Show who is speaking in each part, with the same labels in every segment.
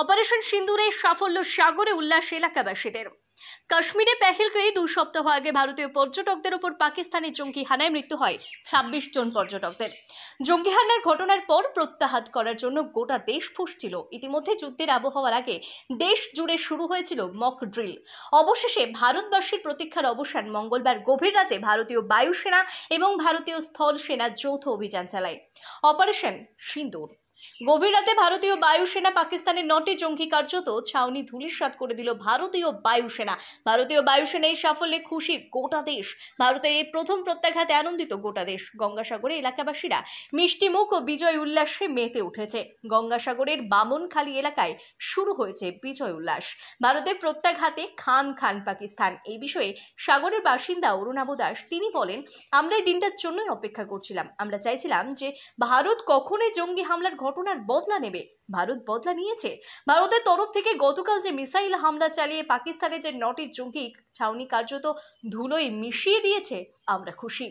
Speaker 1: Operation সিন্দুরে সাফল্য, সাগরে উল্লাস এলাকাবাসীদের। কাশ্মীরে পেহেলগাঁয়ে 2 সপ্তাহ আগে ভারতীয় পর্যটকদের উপর পাকিস্তানি জঙ্গি হানায় মৃত্যু হয় 26 জন পর্যটকদের। জঙ্গি হানার ঘটনার পর প্রত্যাহাত করার জন্য গোটা দেশ ফুঁসছিল। ইতিমধ্যে যুদ্ধের আবহাওয়ার আগে দেশ জুড়ে শুরু হয়েছিল মক ড্রিল। অবশেষে ভারতবাসীর প্রতীক্ষার অবসান মঙ্গলবার গভীর রাতে ভারতীয় বায়ুসেনা এবং ভারতীয় স্থল সেনা যৌথ অভিযান চালায়, অপারেশন সিন্দুর। গভীর রাতে ভারতীয় বায়ুসেনা পাকিস্তানের 9টি জঙ্গি কার্যত ছাউনি ধূলিসাৎ করে দিল ভারতীয় বায়ুসেনা। ভারতীয় বায়ুসেনা এই সাফল্যে খুশি গোটা দেশ। ভারতের এই প্রথম প্রত্যাঘাতে আনন্দিত গোটা দেশ। গঙ্গাসাগরে এলাকাবাসীরা মিষ্টি মুখ ও বিজয় উল্লাসে মেতে উঠেছে। গঙ্গাসাগরের বামনখালী এলাকায় শুরু হয়েছে বিজয় উল্লাস। ভারতের প্রত্যাঘাতে খান খান পাকিস্তান। এই বিষয়ে সাগরের বাসিন্দা অরুণাভ দাস তিনি বলেন, আমরা এই দিনটার জন্যই অপেক্ষা করছিলাম। আমরা চাইছিলাম যে ভারত কখনোই জঙ্গি হামলার ঘটনার বদলা নেবে। ভারত বদলা নিয়েছে। ভারতের তরফ থেকে গতকাল যে মিসাইল হামলা চালিয়ে পাকিস্তানের যে 9টি জঙ্গি ছাউনি কার্যত ধুলোয় মিশিয়ে দিয়েছে, আমরা খুশি।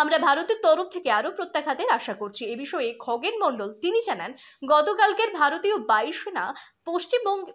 Speaker 1: আমরা ভারতের তরফ থেকে আরো প্রত্যাঘাতের আশা করছি। এ বিষয়ে খগেন মণ্ডল তিনি জানান, গতকালকের ভারতীয় বায়ুসেনা পশ্চিমবঙ্গে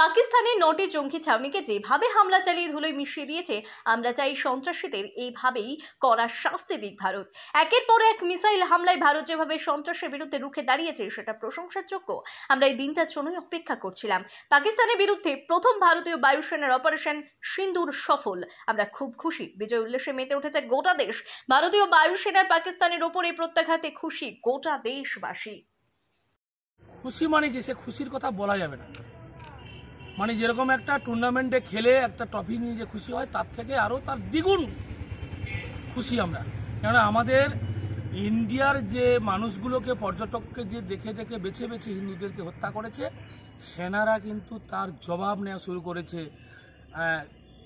Speaker 1: পাকিস্তানের 9টি জঙ্গি ছাউনিকে যেভাবে হামলা চালিয়ে ধুলোয় মিশিয়ে দিয়েছে, আমরা চাই সন্ত্রাসীদের এইভাবেই কড়া শাস্তি দিক ভারত। একের পর এক মিসাইল হামলায় ভারত যেভাবে সন্ত্রাসের বিরুদ্ধে রুখে দাঁড়িয়েছে সেটা প্রশংসার যোগ্য। আমরা এই দিনটার জন্যই অপেক্ষা করছিলাম। পাকিস্তানের বিরুদ্ধে প্রথম ভারতীয় বায়ুসেনার অপারেশন সিন্দুর সফল। আমরা খুব খুশি। বিজয় উল্লাসে মেতে উঠেছে গোটা দেশ। ভারতীয় বায়ুসেনার পাকিস্তানের ওপরে প্রত্যাঘাতে খুশি গোটা দেশবাসী।
Speaker 2: খুশি মানে কি, সে খুশির কথা বলা যাবে না। মানে যেরকম একটা টুর্নামেন্টে খেলে একটা ট্রফি নিয়ে যে খুশি হয়, তার থেকে আরও তার দ্বিগুণ খুশি আমরা। কেননা আমাদের ইন্ডিয়ার যে মানুষগুলোকে, পর্যটককে যে দেখে দেখে বেছে বেছে হিন্দুদেরকে হত্যা করেছে, সেনারা কিন্তু তার জবাব নেওয়া শুরু করেছে।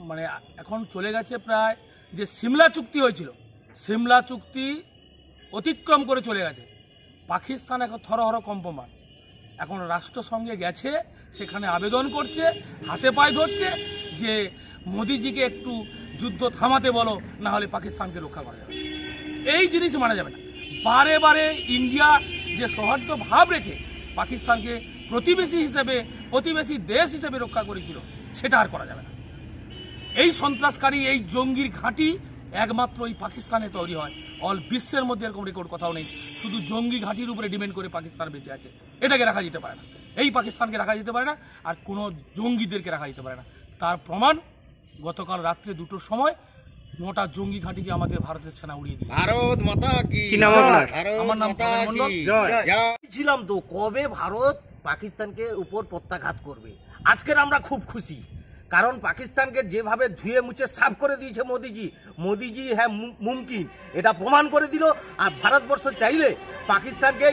Speaker 2: মানে এখন চলে গেছে প্রায় যে সিমলা চুক্তি হয়েছিল, সিমলা চুক্তি অতিক্রম করে চলে গেছে। পাকিস্তান এখন থরহর কম্পমান, এখন রাষ্ট্রসংঘে গেছে, সেখানে আবেদন করছে, হাতে পায়ে ধরছে যে মোদিজিকে একটু যুদ্ধ থামাতে বলো, না হলে পাকিস্তানকে রক্ষা করা যাবে। এই জিনিস মানা যাবে না। বারে বারে ইন্ডিয়া যে সৌহার্দ্য ভাব রেখে পাকিস্তানকে প্রতিবেশী হিসেবে, প্রতিবেশী দেশ হিসেবে রক্ষা করেছিল, সেটা আর করা যাবে না। এই সন্ত্রাসকারী, এই জঙ্গির ঘাঁটি একমাত্র এই পাকিস্তানে তৈরি হয়। অল বিশ্বের মধ্যে এরকম রেকর্ড কোথাও নেই। শুধু জঙ্গি ঘাঁটির উপরে ডিপেন্ড করে পাকিস্তান বেঁচে আছে। এটাকে রাখা যেতে পারে না, এই পাকিস্তানকে রাখা যেতে পারে না, আর কোনো জঙ্গিদেরকে রাখা যেতে পারে না। তার প্রমাণ গতকাল রাত্রে 2টোর সময় 9টা জঙ্গি ঘাঁটিকে আমাদের ভারতের সেনা উড়িয়ে দিয়েছে।
Speaker 3: ভারত মাতা কি।
Speaker 2: আমার নাম খগেন মণ্ডল।
Speaker 3: ছিলাম তো কবে ভারত পাকিস্তানকে উপর প্রত্যাঘাত করবে। আজকের আমরা খুব খুশি, কারণ পাকিস্তানকে যেভাবে ধুয়ে মুছে সাফ করে দিয়েছে মোদিজি হ্যাঁ মুমকিন, এটা প্রমাণ করে দিল। আর ভারতবর্ষ চাইলে পাকিস্তানকে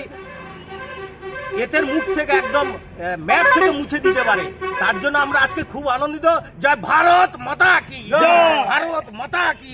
Speaker 3: এদের মুখ থেকে একদম ম্যাপ থেকে মুছে দিতে পারে। তার জন্য আমরা আজকে খুব আনন্দিত। জয় ভারত মাতা কি, ভারত মাতা কি।